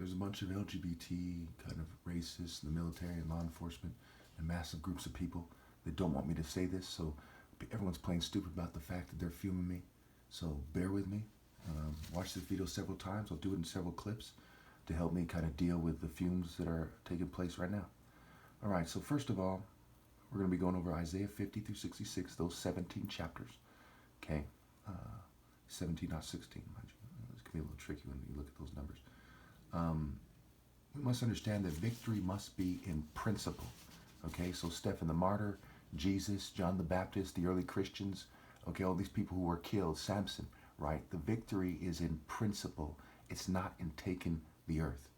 there's a bunch of LGBT kind of racists in the military and law enforcement and massive groups of people that don't want me to say this. So everyone's playing stupid about the fact that they're filming me. So bear with me. Watch this video several times. I'll do it in several clips to help me kind of deal with the fumes that are taking place right now. All right, so first of all, we're going to be going over Isaiah 50 through 66, those 17 chapters. Okay, 17, not 16, mind you. This can be a little tricky when you look at those numbers. We must understand that victory must be in principle. Okay, so Stephen the Martyr, Jesus, John the Baptist, the early Christians, okay, all these people who were killed, Samson, right? The victory is in principle. It's not in taking the earth.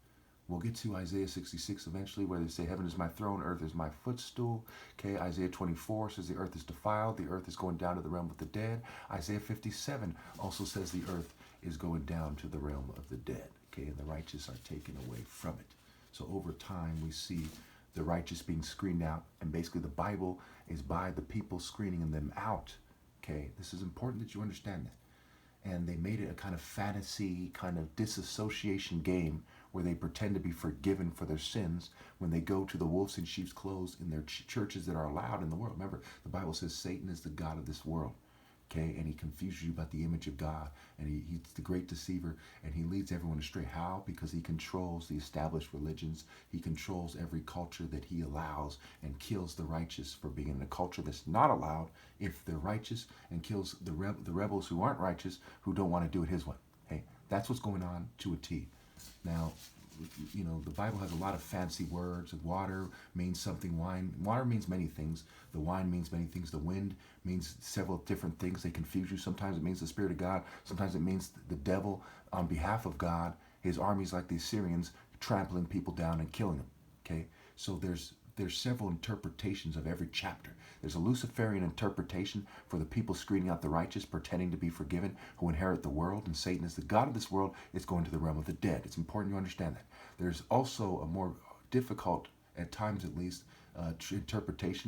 We'll get to Isaiah 66 eventually, where they say, heaven is my throne, earth is my footstool. Okay, Isaiah 24 says the earth is defiled, the earth is going down to the realm of the dead. Isaiah 57 also says the earth is going down to the realm of the dead. Okay, and the righteous are taken away from it. So over time, we see the righteous being screened out, and basically the Bible is by the people screening them out. Okay, this is important that you understand that. And they made it a kind of fantasy, kind of disassociation game where they pretend to be forgiven for their sins when they go to the wolves in sheep's clothes in their churches that are allowed in the world. Remember, the Bible says Satan is the god of this world. Okay, and he confuses you about the image of God, and he's the great deceiver, and he leads everyone astray. How? Because he controls the established religions. He controls every culture that he allows, and kills the righteous for being in a culture that's not allowed if they're righteous, and kills the rebels who aren't righteous, who don't want to do it his way. Hey, that's what's going on to a T. Now, you know, the Bible has a lot of fancy words. Water means something. Water means many things. The wine means many things. The wind means several different things. They confuse you. Sometimes it means the Spirit of God. Sometimes it means the devil on behalf of God. His armies, like the Assyrians, trampling people down and killing them. Okay, so there's several interpretations of every chapter. There's a Luciferian interpretation for the people screening out the righteous, pretending to be forgiven, who inherit the world, and Satan is the god of this world, is going to the realm of the dead. It's important you understand that. There's also a more difficult, at times at least,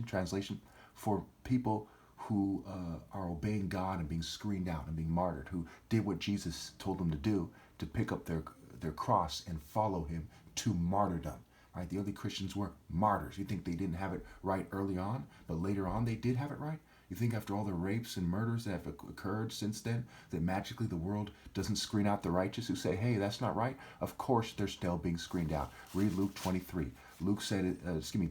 translation for people who are obeying God and being screened out and being martyred, who did what Jesus told them to do, to pick up their cross and follow him to martyrdom. Right? The early Christians were martyrs. You think they didn't have it right early on, but later on they did have it right? You think after all the rapes and murders that have occurred since then, that magically the world doesn't screen out the righteous who say, hey, that's not right? Of course they're still being screened out. Read Luke 23.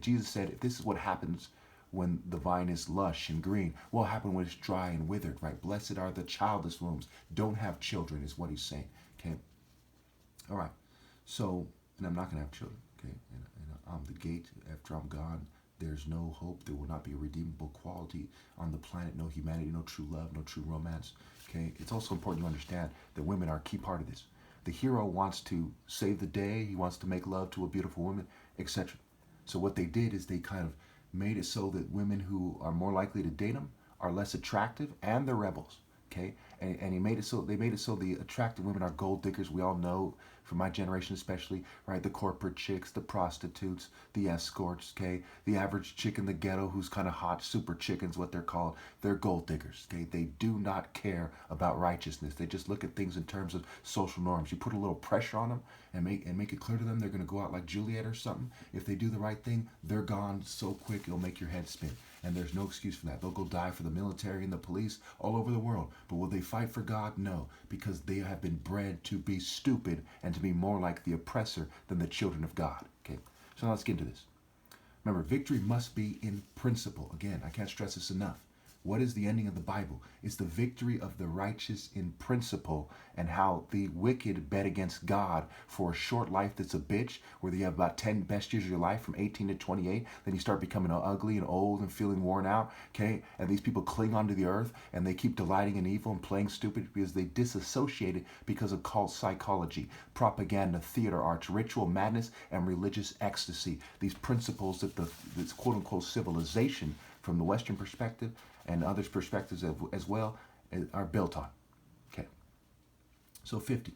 Jesus said, if this is what happens when the vine is lush and green, what will happen when it's dry and withered, right? Blessed are the childless wombs. Don't have children is what he's saying, okay? All right, so, and I'm not going to have children. Okay, and I'm the gate. After I'm gone, there's no hope. There will not be a redeemable quality on the planet. No humanity, no true love, no true romance. Okay, it's also important to understand that women are a key part of this. The hero wants to save the day. He wants to make love to a beautiful woman, etc. So what they did is they kind of made it so that women who are more likely to date him are less attractive, and they're rebels. Okay, and they made it so the attractive women are gold diggers. We all know, from my generation especially, right? The corporate chicks, the prostitutes, the escorts, okay? The average chick in the ghetto who's kind of hot, super chickens, what they're called. They're gold diggers, okay? They do not care about righteousness. They just look at things in terms of social norms. You put a little pressure on them and make it clear to them they're going to go out like Juliet or something. If they do the right thing, they're gone so quick it'll make your head spin. And there's no excuse for that. They'll go die for the military and the police all over the world. But will they fight for God? No, because they have been bred to be stupid and to be more like the oppressor than the children of God. Okay, so now let's get into this. Remember, victory must be in principle. Again, I can't stress this enough. What is the ending of the Bible? It's the victory of the righteous in principle, and how the wicked bet against God for a short life that's a bitch, where you have about 10 best years of your life from 18 to 28. Then you start becoming ugly and old and feeling worn out. Okay, and these people cling onto the earth and they keep delighting in evil and playing stupid because they disassociated because of cult psychology, propaganda, theater arts, ritual madness, and religious ecstasy. These principles that this quote-unquote civilization, from the Western perspective and others' perspectives as well, are built on. Okay. So 50.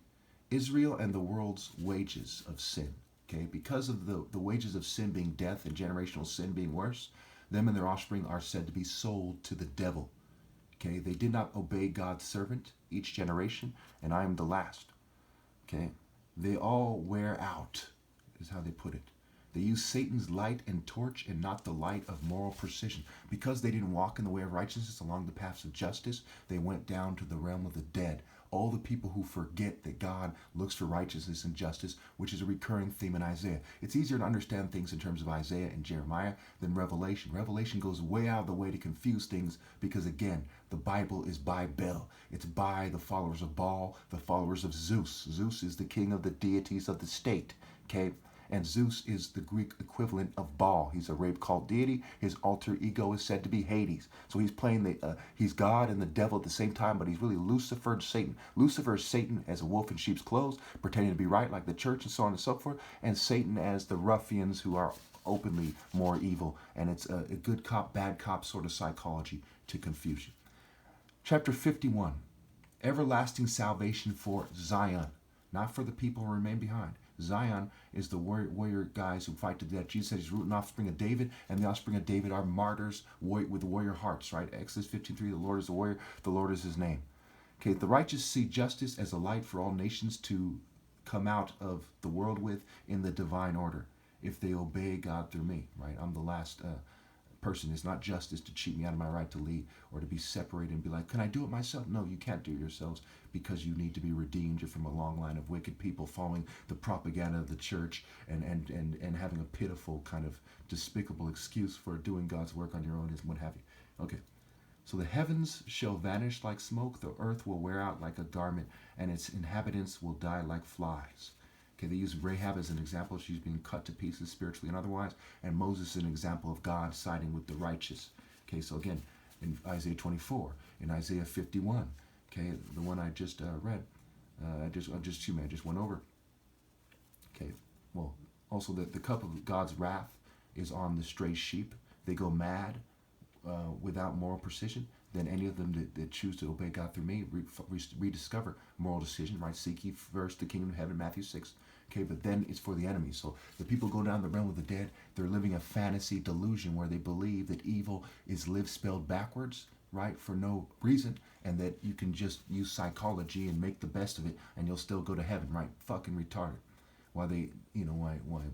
Israel and the world's wages of sin. Okay. Because of the wages of sin being death and generational sin being worse, them and their offspring are said to be sold to the devil. Okay. They did not obey God's servant each generation, and I am the last. Okay. They all wear out, is how they put it. They use Satan's light and torch and not the light of moral precision. Because they didn't walk in the way of righteousness along the paths of justice, they went down to the realm of the dead. All the people who forget that God looks for righteousness and justice, which is a recurring theme in Isaiah. It's easier to understand things in terms of Isaiah and Jeremiah than Revelation. Revelation goes way out of the way to confuse things because, again, the Bible is by Bel. It's by the followers of Baal, the followers of Zeus. Zeus is the king of the deities of the state. Okay? And Zeus is the Greek equivalent of Baal. He's a rape cult deity. His alter ego is said to be Hades. So he's playing he's God and the devil at the same time, but he's really Lucifer and Satan. Lucifer is Satan as a wolf in sheep's clothes, pretending to be right like the church and so on and so forth, and Satan as the ruffians who are openly more evil. And it's a good cop, bad cop sort of psychology to confuse you. Chapter 51, everlasting salvation for Zion, not for the people who remain behind. Zion is the warrior guys who fight to the death. Jesus said he's root and offspring of David, and the offspring of David are martyrs with warrior hearts, right? Exodus 15:3, the Lord is the warrior, the Lord is his name. Okay, the righteous see justice as a light for all nations to come out of the world with in the divine order, if they obey God through me, right? I'm the last person. It's not justice to cheat me out of my right to lead or to be separated and be like, can I do it myself? No, you can't do it yourselves because you need to be redeemed. You're from a long line of wicked people following the propaganda of the church and having a pitiful kind of despicable excuse for doing God's work on your own and what have you. Okay. So the heavens shall vanish like smoke, the earth will wear out like a garment, and its inhabitants will die like flies. Okay, they use Rahab as an example. She's being cut to pieces spiritually and otherwise. And Moses is an example of God siding with the righteous. Okay, so again, in Isaiah 24, in Isaiah 51, okay, the one I just read, I just went over. Okay, well, also the cup of God's wrath is on the stray sheep. They go mad without moral precision. Then any of them that choose to obey God through me rediscover moral decision, right? Seek ye first the kingdom of heaven, Matthew 6. Okay, but then it's for the enemy. So the people go down the realm of the dead. They're living a fantasy delusion where they believe that evil is live spelled backwards, right, for no reason, and that you can just use psychology and make the best of it, and you'll still go to heaven, right? Fucking retarded. Why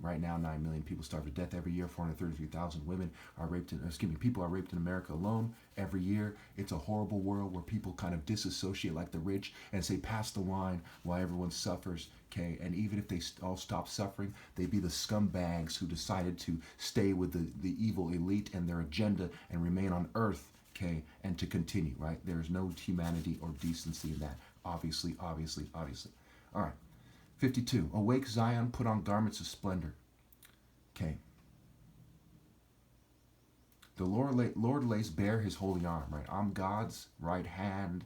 right now 9 million people starve to death every year. 433,000 women are raped. People are raped in America alone every year. It's a horrible world where people kind of disassociate like the rich and say, pass the wine while everyone suffers. Okay, and even if they all stop suffering, they be the scumbags who decided to stay with the evil elite and their agenda and remain on earth. Okay, and to continue, right? There is no humanity or decency in that. Obviously. All right. 52. Awake Zion, put on garments of splendor. Okay. The Lord lays bare his holy arm, right? I'm God's right hand.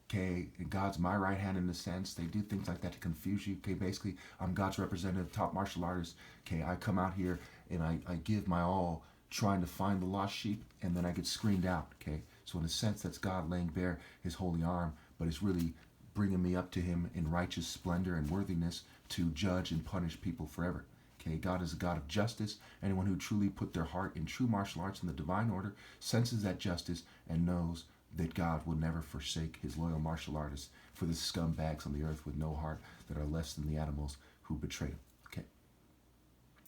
Okay, and God's my right hand in a sense. They do things like that to confuse you. Okay, basically, I'm God's representative, top martial artist. Okay, I come out here and I give my all trying to find the lost sheep, and then I get screened out. Okay, so in a sense, that's God laying bare his holy arm, but it's really bringing me up to him in righteous splendor and worthiness to judge and punish people forever. Okay, God is a God of justice. Anyone who truly put their heart in true martial arts in the divine order senses that justice and knows that God will never forsake his loyal martial artists for the scumbags on the earth with no heart that are less than the animals who betrayed him. Okay,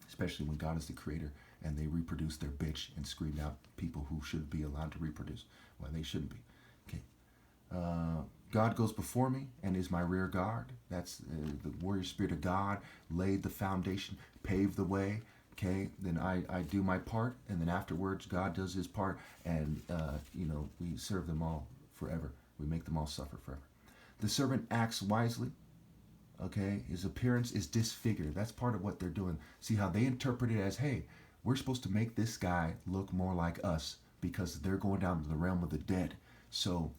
especially when God is the creator and they reproduce their bitch and scream out people who should be allowed to reproduce when they shouldn't be. Okay. God goes before me and is my rear guard. That's the warrior spirit of God laid the foundation, paved the way. Okay, then I do my part, and then afterwards God does his part, and we serve them all forever. We make them all suffer forever. The servant acts wisely. Okay, his appearance is disfigured. That's part of what they're doing. See how they interpret it as, hey, we're supposed to make this guy look more like us because they're going down to the realm of the dead. So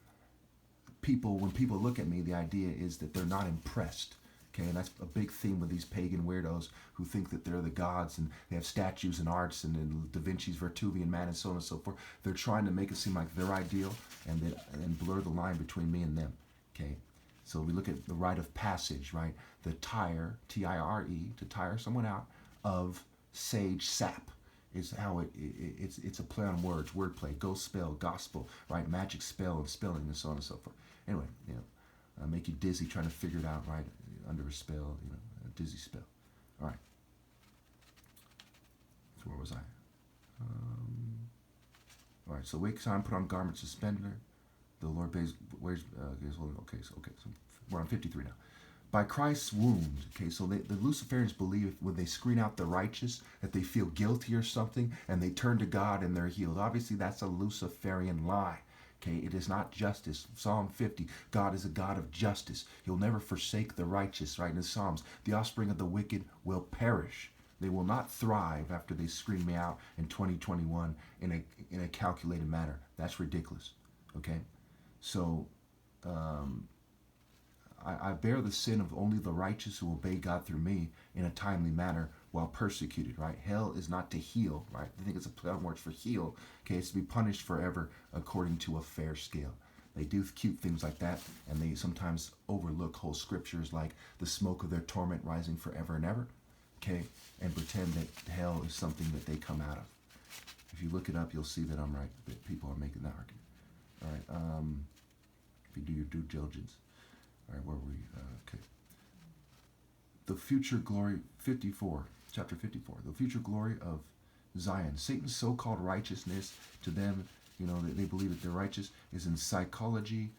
when people look at me, the idea is that they're not impressed. Okay, and that's a big theme with these pagan weirdos who think that they're the gods and they have statues and arts and Da Vinci's Vertuvian Man and so on and so forth. They're trying to make it seem like they're ideal and blur the line between me and them. Okay, so we look at the rite of passage, right? The tire, T-I-R-E, to tire someone out of sage sap is how it's a play on words, wordplay, ghost spell, gospel, right? Magic spell and spelling and so on and so forth. Anyway, make you dizzy trying to figure it out, right? Under a spell, dizzy spell. All right. So where was I? All right. So wake time, put on garments of splendor. The Lord pays. Where's okay? So we're on 53 now. By Christ's wound, okay, so the Luciferians believe when they screen out the righteous that they feel guilty or something and they turn to God and they're healed. Obviously, that's a Luciferian lie. Okay, it is not justice. Psalm 50, God is a God of justice. He'll never forsake the righteous, right? In the Psalms, the offspring of the wicked will perish. They will not thrive after they screen me out in 2021 in a calculated manner. That's ridiculous. Okay, so I bear the sin of only the righteous who obey God through me in a timely manner while persecuted, right? Hell is not to heal, right? I think it's a play on words for heal. Okay, it's to be punished forever according to a fair scale. They do cute things like that, and they sometimes overlook whole scriptures like the smoke of their torment rising forever and ever, okay, and pretend that hell is something that they come out of. If you look it up, you'll see that I'm right, that people are making that argument. All right, if you do your due diligence. All right, where were we? Okay. The future glory, 54, chapter 54. The future glory of Zion. Satan's so-called righteousness, to them, you know, they believe that they're righteous, is in psychology,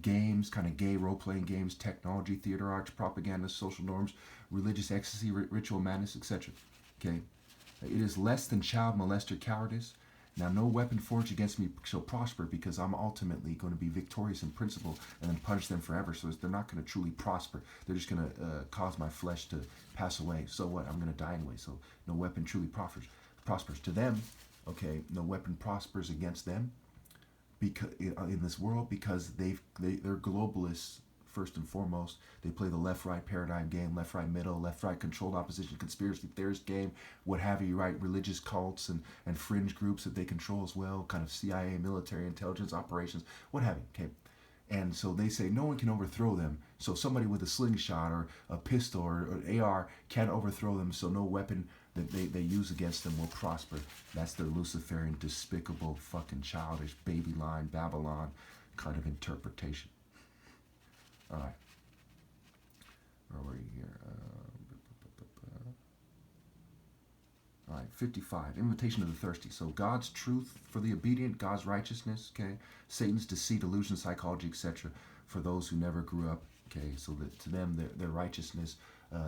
games, kind of gay role-playing games, technology, theater arts, propaganda, social norms, religious ecstasy, ritual madness, etc. Okay? It is less than child molester cowardice. Now, no weapon forged against me shall prosper, because I'm ultimately going to be victorious in principle and then punish them forever. So they're not going to truly prosper. They're just going to cause my flesh to pass away. So what? I'm going to die anyway. So no weapon truly prospers. To them, okay, no weapon prospers against them because in this world, because they're globalists. First and foremost, they play the left-right paradigm game, left-right middle, left-right controlled opposition, conspiracy theorist game, what have you, right? Religious cults and fringe groups that they control as well, kind of CIA, military intelligence operations, what have you, okay? And so they say no one can overthrow them. So somebody with a slingshot or a pistol or AR can't overthrow them, so no weapon that they use against them will prosper. That's their Luciferian, despicable, fucking childish, baby line, Babylon kind of interpretation. All right. Where were you here? All right, 55. Invitation to the thirsty. So God's truth for the obedient, God's righteousness, okay? Satan's deceit, illusion, psychology, etc. for those who never grew up, okay? So that to them, their righteousness,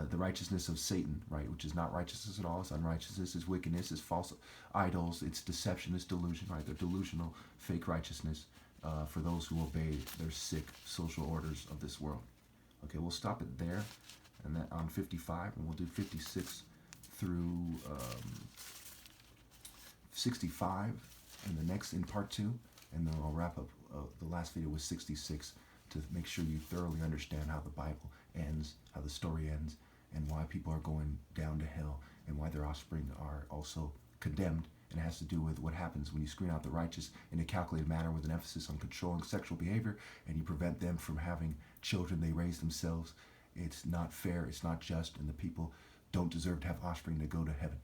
the righteousness of Satan, right, which is not righteousness at all. It's unrighteousness, it's wickedness, it's false idols, it's deception, it's delusion, right? They're delusional, fake righteousness. For those who obey their sick social orders of this world. Okay, we'll stop it there, and then on 55, and we'll do 56 through 65 in part 2, and then I'll wrap up the last video with 66 to make sure you thoroughly understand how the Bible ends, how the story ends, and why people are going down to hell, and why their offspring are also condemned. And it has to do with what happens when you screen out the righteous in a calculated manner with an emphasis on controlling sexual behavior, and you prevent them from having children they raise themselves. It's not fair, it's not just, and the people don't deserve to have offspring to go to heaven.